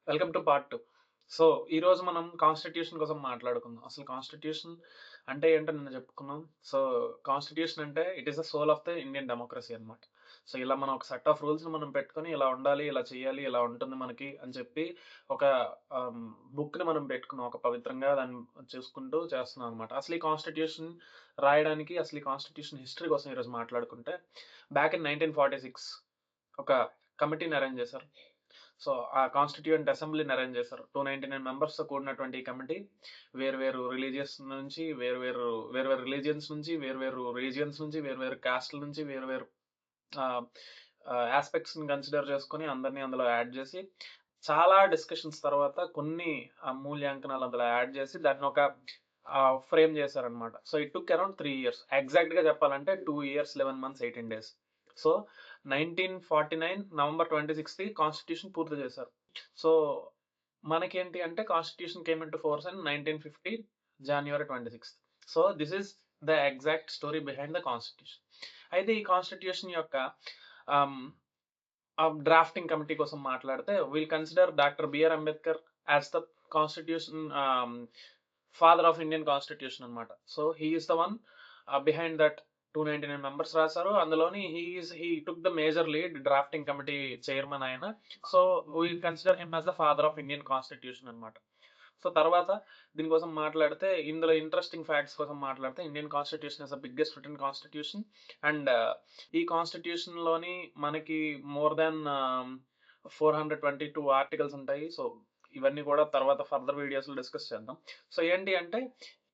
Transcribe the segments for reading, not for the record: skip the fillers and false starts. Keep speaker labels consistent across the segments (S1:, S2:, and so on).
S1: Welcome to part 2. So, ఈరోజు మనం constitution కోసం మాట్లాడుకుందాం. అసలు కాన్స్టిట్యూషన్ అంటే ఏంటో నిన్న చెప్పుకున్నాం. సో, కాన్స్టిట్యూషన్ అంటే it is the soul of the Indian democracy అన్నమాట. సో, ఇలా మనం ఒక సెట్ ఆఫ్ రూల్స్‌ని మనం పెట్టుకొని ఇలా ఉండాలి, ఇలా చేయాలి, ఇలా ఉంటుంది మనకి అని చెప్పి ఒక ఆహ్, బుక్‌ని మనం పెట్టుకున్నాం. ఒక పవిత్రంగా దాన్ని చూసుకుంటూ చేస్తున్నాం అన్నమాట. అసలు ఈ కాన్స్టిట్యూషన్ రాయడానికి అసలు ఈ కాన్స్టిట్యూషన్ హిస్టరీ కోసం ఈరోజు మాట్లాడుకుంటే బ్యాక్ ఇన్ 1946 ఒక కమిటీని అరేంజ్ చేశారు. సో, ఆ కాన్స్టిట్యూయెంట్ అసెంబ్లీని అరేంజ్ చేశారు. 299 మెంబర్స్‌తో కూడినటువంటి ఈ కమిటీ వేరు వేరు రిలీజియస్ నుంచి, వేరు వేరు రిలీజియన్స్ నుంచి, వేరు వేరు రీజియన్స్ నుంచి, వేరు వేరు కాస్ట్‌ల నుంచి, వేరు వేరు ఆహ్, యాస్పెక్ట్స్‌ని కన్సిడర్ చేసుకొని అందరిని అందులో యాడ్ చేసి, చాలా డిస్కషన్స్ తర్వాత కొన్ని మూల్యాంకనాలు అందులో యాడ్ చేసి దాన్ని ఒక ఫ్రేమ్ చేశారనమాట. So, it took around 3 years. ఎగ్జాక్ట్‌గా చెప్పాలంటే 2 years, 11 months, 18 days. So, 1949 November 26థ్ కాన్స్టిట్యూషన్ పూర్తి చేశారు. సో, మనకేంటి అంటే constitution came into force in 1950 January 26థ్. So, this is the exact story behind the constitution. అయితే ఈ కాన్స్టిట్యూషన్ యొక్క ఆహ్, డ్రాఫ్టింగ్ కమిటీ కోసం మాట్లాడితే will consider doctor B R Ambedkar as the constitution father of Indian constitution అన్నమాట. So, he is the one behind that 299 members రాశారు. అందులోని he took the major lead drafting committee chairman ఆయన. So, will consider him as the father of Indian constitution అన్నమాట. So, తర్వాత దీనికోసం మాట్లాడితే ఇందులో interesting facts కోసం మాట్లాడితే Indian constitution is the biggest written constitution. And ఈ కాన్స్టిట్యూషన్‌లోని మనకి మోర్ దాన్ 422 ఆర్టికల్స్ ఉంటాయి. సో, ఇవన్నీ కూడా తర్వాత ఫర్దర్ వీడియోస్‌లో డిస్కస్ చేద్దాం. సో, ఏంటి అంటే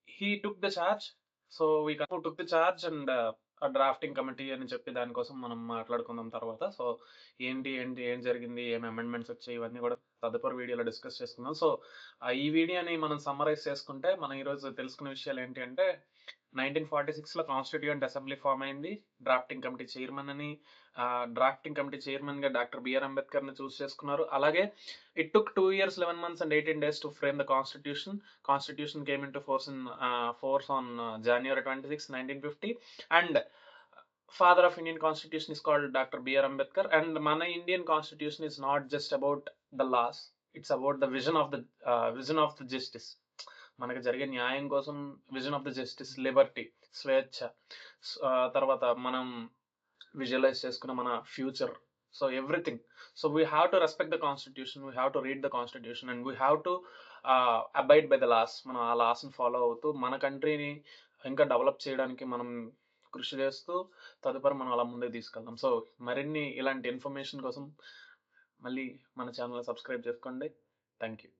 S1: he took the charge. So, who took the charge and ఆ డ్రాఫ్టింగ్ కమిటీ అని చెప్పి దానికోసం మనం మాట్లాడుకుందాం తర్వాత. సో, ఏం జరిగింది? ఏం అమెండ్మెంట్స్ వచ్చాయి? ఇవన్నీ కూడా తదుపరి వీడియోలో డిస్కస్ చేసుకుందాం. సో, ఈ వీడియోని మనం సమ్మరైజ్ చేసుకుంటే మనం ఈరోజు తెలుసుకునే విషయాలు ఏంటి అంటే 1946లో కాన్స్టిట్యూయెంట్ అసెంబ్లీ ఫార్మ్ అయింది. డ్రాఫ్టింగ్ కమిటీ చైర్మన్‌గా డాక్టర్ బిఆర్ అంబేద్కర్‌ని చూస్ చేసుకున్నారు. అలాగే it took 2 years, 11 months and 18 days to frame the constitution. Constitution came into force on January 26, 1950. And father of Indian Constitution is called Dr. B.R. Ambedkar. And Mana Indian Constitution is not just about the laws; it's about the vision of the justice. మనకి జరిగే న్యాయం కోసం vision of the justice, liberty, స్వేచ్ఛ, తర్వాత మనం visualise చేసుకున్న మన future. So, everything. So, we have to respect the constitution, we have to read the constitution and we have to abide by the laws. మనం ఆ లాస్‌ని ఫాలో అవుతూ మన కంట్రీని ఇంకా డెవలప్ చేయడానికి మనం కృషి చేస్తూ తదుపరి మనం అలా ముందుకు తీసుకెళ్దాం. సో, మరిన్ని ఇలాంటి ఇన్ఫర్మేషన్ కోసం మళ్ళీ మన ఛానెల్‌ని సబ్స్క్రైబ్ చేసుకోండి. Thank you.